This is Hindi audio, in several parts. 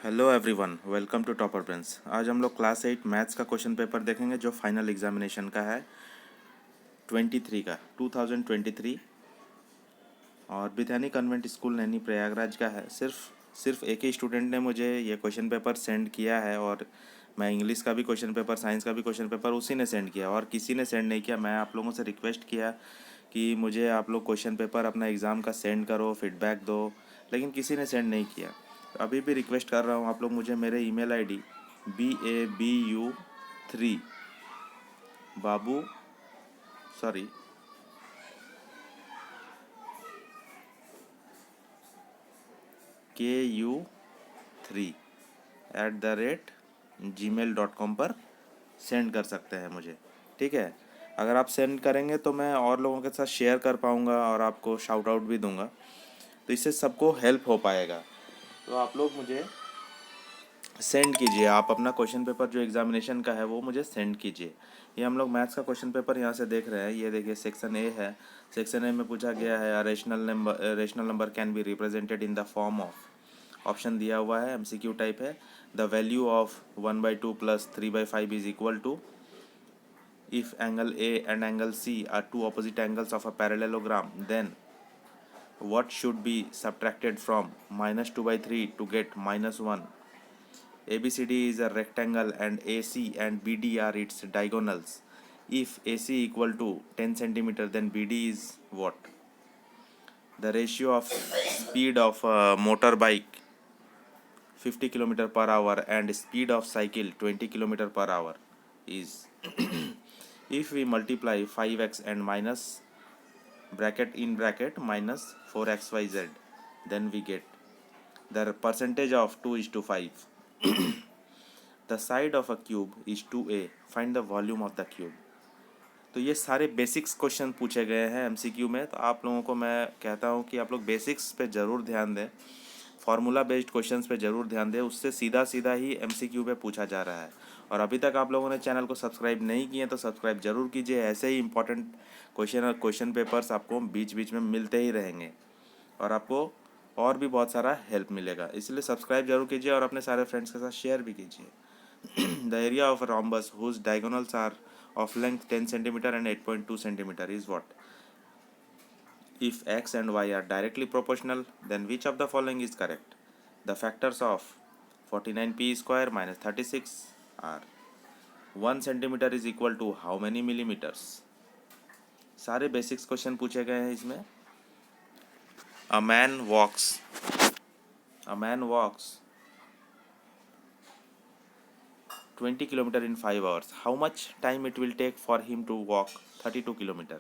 Hello everyone, welcome to Topper Prince. आज हम लोग क्लास 8 मैथ्स का क्वेश्चन पेपर देखेंगे जो फाइनल एग्जामिनेशन का है 23 का 2023 और बिथानी कन्वेंट स्कूल नैनी प्रयागराज का है। सिर्फ एक ही स्टूडेंट ने मुझे ये क्वेश्चन पेपर सेंड किया है और मैं इंग्लिश का भी क्वेश्चन पेपर, साइंस का भी क्वेश्चन पेपर उसी ने सेंड किया और किसी ने सेंड नहीं किया। मैं आप लोगों से रिक्वेस्ट किया कि मुझे आप लोग क्वेश्चन पेपर अपना एग्ज़ाम का सेंड करो, फीडबैक दो, लेकिन किसी ने सेंड नहीं किया। अभी भी रिक्वेस्ट कर रहा हूँ, आप लोग मुझे मेरे ईमेल आईडी BABU3 बाबू सॉरी KU3@gmail.com पर सेंड कर सकते हैं मुझे। ठीक है, अगर आप सेंड करेंगे तो मैं और लोगों के साथ शेयर कर पाऊँगा और आपको शाउट आउट भी दूंगा, तो इससे सबको हेल्प हो पाएगा। तो आप लोग मुझे सेंड कीजिए, आप अपना क्वेश्चन पेपर जो एग्जामिनेशन का है वो मुझे सेंड कीजिए। ये हम लोग मैथ्स का क्वेश्चन पेपर यहाँ से देख रहे हैं। ये देखिए, सेक्शन ए है। सेक्शन ए में पूछा गया है rational number can be represented in the form of. Option दिया हुआ है, MCQ टाइप है। The value of 1/2 plus 3/5 is equal to if angle A and angle C are two opposite angles of a parallelogram, then what should be subtracted from -2/3 to get -1? ABCD is a rectangle and AC and BD are its diagonals. If AC equal to 10 centimeter, then BD is what? The ratio of speed of a motorbike 50 kilometer per hour and speed of cycle 20 kilometer per hour is. If we multiply 5x and minus bracket in bracket minus 4xyz, then we get the percentage of 2 is to 5. The side of a cube is 2a. Find the volume of the cube. तो ये सारे बेसिक्स क्वेश्चन पूछे गए हैं MCQ में। तो आप लोगों को मैं कहता हूँ कि आप लोग बेसिक्स पे ज़रूर ध्यान दें, फार्मूला बेस्ड क्वेश्चंस पे ज़रूर ध्यान दें। उससे सीधा सीधा ही MCQ पे पूछा जा रहा है। और अभी तक आप लोगों ने चैनल को सब्सक्राइब नहीं किए तो सब्सक्राइब ज़रूर कीजिए। ऐसे ही इंपॉर्टेंट क्वेश्चन पेपर्स आपको बीच बीच में मिलते ही रहेंगे और आपको और भी बहुत सारा हेल्प मिलेगा। इसलिए सब्सक्राइब जरूर कीजिए और अपने सारे फ्रेंड्स के साथ शेयर भी कीजिए। The area of a rhombus whose diagonals are of length 10 centimeter and 8.2 centimeter is what? If x and y are directly proportional, then which of the following is correct? The factors of 49p square minus 36 are 1 centimeter is equal to how many millimeters? सारे बेसिक्स क्वेश्चन पूछे गए हैं इसमें। A man walks 20 kilometer in 5 hours. How much time it will take for him to walk 32 kilometer?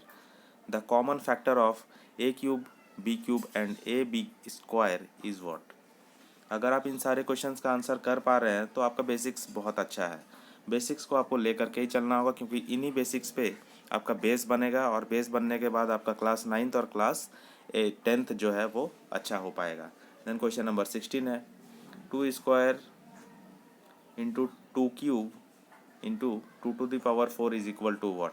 The common factor of a cube, b cube and ab square is what? अगर आप इन सारे क्वेश्चंस का आंसर कर पा रहे हैं तो आपका बेसिक्स बहुत अच्छा है। बेसिक्स को आपको लेकर के ही चलना होगा, क्योंकि इन्हीं बेसिक्स पे आपका बेस बनेगा और बेस बनने के बाद आपका क्लास 9th और क्लास 10th जो है वो अच्छा हो पाएगा। देन क्वेश्चन नंबर 16 है, 2 square into 2 cube into 2 to the power 4 is equal to what?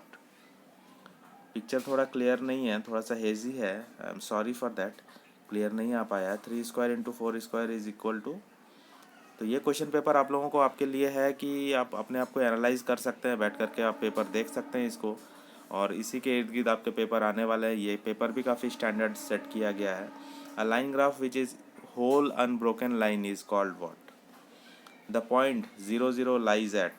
Picture थोड़ा क्लियर नहीं है, थोड़ा सा हेजी है, I am sorry for that, clear नहीं आ पाया है। 3 square into 4 square is equal to. तो ये क्वेश्चन पेपर आप लोगों को आपके लिए है कि आप अपने आप को एनालाइज कर सकते हैं, बैठ करके आप पेपर देख सकते हैं इसको, और इसी के इर्द गिर्द आपके पेपर आने वाले हैं। ये पेपर भी काफ़ी स्टैंडर्ड सेट किया गया है। A line graph which is whole unbroken line is called what? The point 0 0 lies at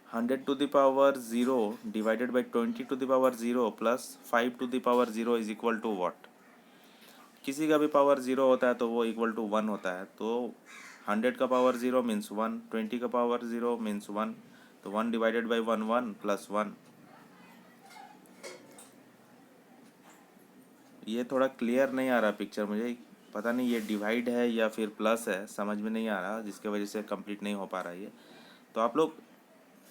100 to the power 0 divided by 20 to the power 0 plus 5 to the power 0 is equal to what? किसी का भी पावर 0 होता है तो वो इक्वल टू 1 होता है। तो 100 का पावर 0 मीन्स 1, 20 का पावर 0 मीन्स 1, तो 1 डिवाइडेड बाई 1 1 प्लस 1। ये थोड़ा क्लियर नहीं आ रहा पिक्चर, मुझे पता नहीं ये डिवाइड है या फिर प्लस है, समझ में नहीं आ रहा, जिसके वजह से कंप्लीट नहीं हो पा रहा है ये। तो आप लोग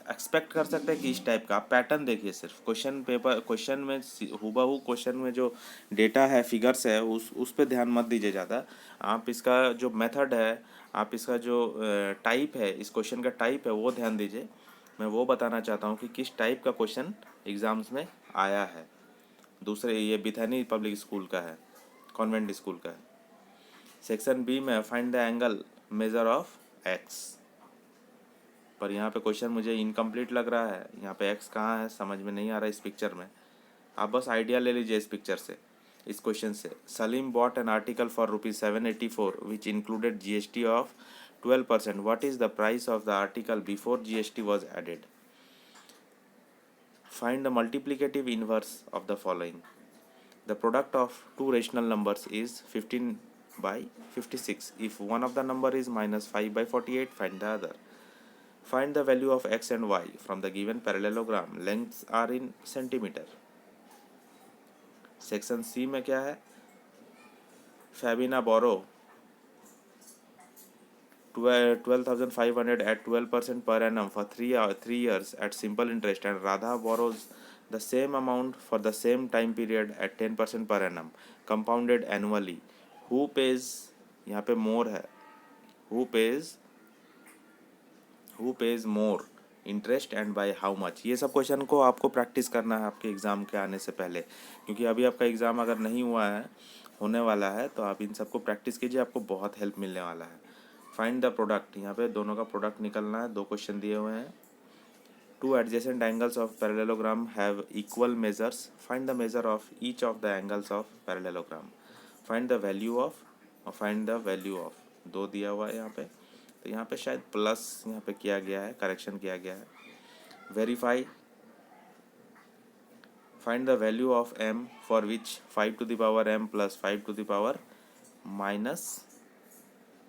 एक्सपेक्ट कर सकते हैं कि इस टाइप का पैटर्न देखिए। सिर्फ क्वेश्चन में हूबहू क्वेश्चन में जो डेटा है, फिगर्स है, उस पे ध्यान मत दीजिए ज़्यादा। आप इसका जो मेथड है, आप इसका जो टाइप है, इस क्वेश्चन का टाइप है, वो ध्यान दीजिए। मैं वो बताना चाहता हूँ कि किस टाइप का क्वेश्चन एग्ज़ाम्स में आया है। दूसरे, ये बिथानी पब्लिक स्कूल का है, कॉन्वेंट स्कूल का है। सेक्शन बी में find the angle measure of x, पर यहाँ पे क्वेश्चन मुझे इनकम्प्लीट लग रहा है। यहाँ पे एक्स कहाँ है समझ में नहीं आ रहा इस पिक्चर में। आप बस आइडिया ले लीजिए इस पिक्चर से, इस क्वेश्चन से। Salim bought an article for ₹784 which included GST of 12%. What is the price of the article before GST was added? Find the multiplicative inverse of the following. The product of two rational numbers is 15 by 56. If one of the number is minus 5 by 48, find the other. Find the value of x and y from the given parallelogram. Lengths are in centimeter. Section C में क्या है? Fabina borrow 12,500 at 12% per annum for 3 years at simple interest, and Radha borrows the same amount for the same time period at 10% per annum compounded annually. Who pays, यहाँ पे more है, who pays more interest and by how much? ये सब क्वेश्चन को आपको प्रैक्टिस करना है आपके एग्ज़ाम के आने से पहले, क्योंकि अभी आपका एग्ज़ाम अगर नहीं हुआ है, होने वाला है, तो आप इन सबको प्रैक्टिस कीजिए, आपको बहुत हेल्प मिलने वाला है। फाइंड द प्रोडक्ट, यहाँ पे दोनों का प्रोडक्ट निकलना है। 2 क्वेश्चन दिए हुए हैं। 2 adjacent angles of parallelogram have equal measures, find the measure of each of the angles of parallelogram. Find the value of, और फाइंड द वैल्यू ऑफ, 2 दिया हुआ है यहाँ पे, तो यहाँ पे शायद प्लस यहाँ पे किया गया है, करेक्शन किया गया है। Verify, find the value of m for which 5 to the power m plus 5 to the power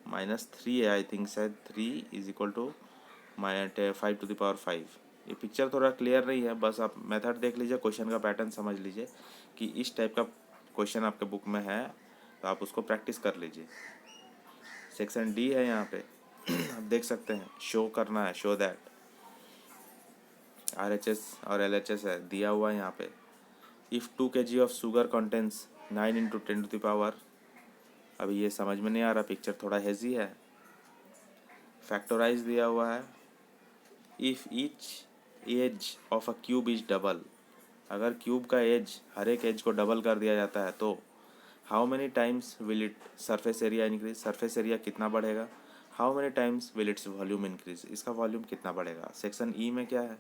minus 3 है, आई थिंक शायद 3 is equal to 5 to the power 5। ये पिक्चर थोड़ा क्लियर नहीं है, बस आप मेथड देख लीजिए, क्वेश्चन का पैटर्न समझ लीजिए कि इस टाइप का क्वेश्चन आपके बुक में है, तो आप उसको प्रैक्टिस कर लीजिए। सेक्शन डी है यहाँ पे आप देख सकते हैं, शो करना है, शो दैट। RHS और LHS है दिया हुआ है यहाँ पे। If 2 kg of sugar contains 9 × 10 to the power, अभी ये समझ में नहीं आ रहा, पिक्चर थोड़ा हेजी है। फैक्टराइज दिया हुआ है। If each edge of a cube is double, अगर क्यूब का एज, हर एक एज को डबल कर दिया जाता है, तो how many times will it surface area increase, surface area कितना बढ़ेगा। How many times will its volume increase, इसका वॉल्यूम कितना बढ़ेगा। सेक्शन ई में क्या है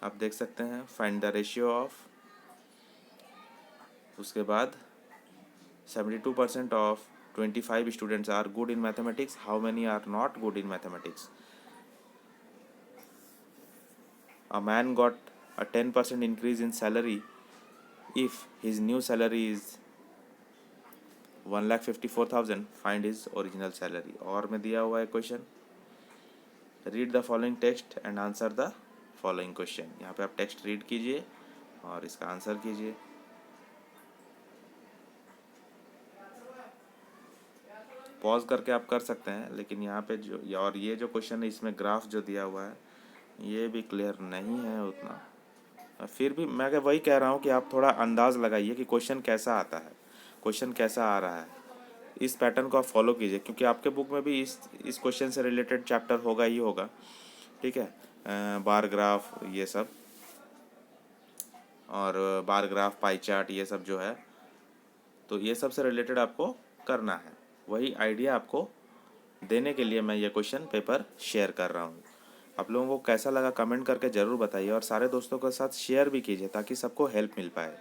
आप देख सकते हैं, फाइंड द रेशियो ऑफ, उसके बाद 72% of 25 students are good in mathematics, how many are not good in mathematics. A man got a 10% increase in salary if his new salary is 1,54,000, find his original salary। और में दिया हुआ है question, read the following text and answer the following question. यहाँ पे आप टेक्स्ट रीड कीजिए और इसका आंसर कीजिए। पॉज करके आप कर सकते हैं, लेकिन यहाँ पे जो, और ये जो क्वेश्चन है इसमें ग्राफ जो दिया हुआ है ये भी क्लियर नहीं है उतना, फिर भी मैं वही कह रहा हूँ कि आप थोड़ा अंदाज़ लगाइए कि क्वेश्चन कैसा आता है, क्वेश्चन कैसा आ रहा है। इस पैटर्न को आप फॉलो कीजिए, क्योंकि आपके बुक में भी इस क्वेश्चन से रिलेटेड चैप्टर होगा ही होगा, ठीक है। बार ग्राफ ये सब, और बार ग्राफ, पाई चार्ट, ये सब जो है, तो ये सब से रिलेटेड आपको करना है। वही आइडिया आपको देने के लिए मैं ये क्वेश्चन पेपर शेयर कर रहा हूँ। आप लोगों को कैसा लगा कमेंट करके ज़रूर बताइए, और सारे दोस्तों के साथ शेयर भी कीजिए ताकि सबको हेल्प मिल पाए।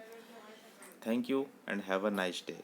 Thank you and have a nice day.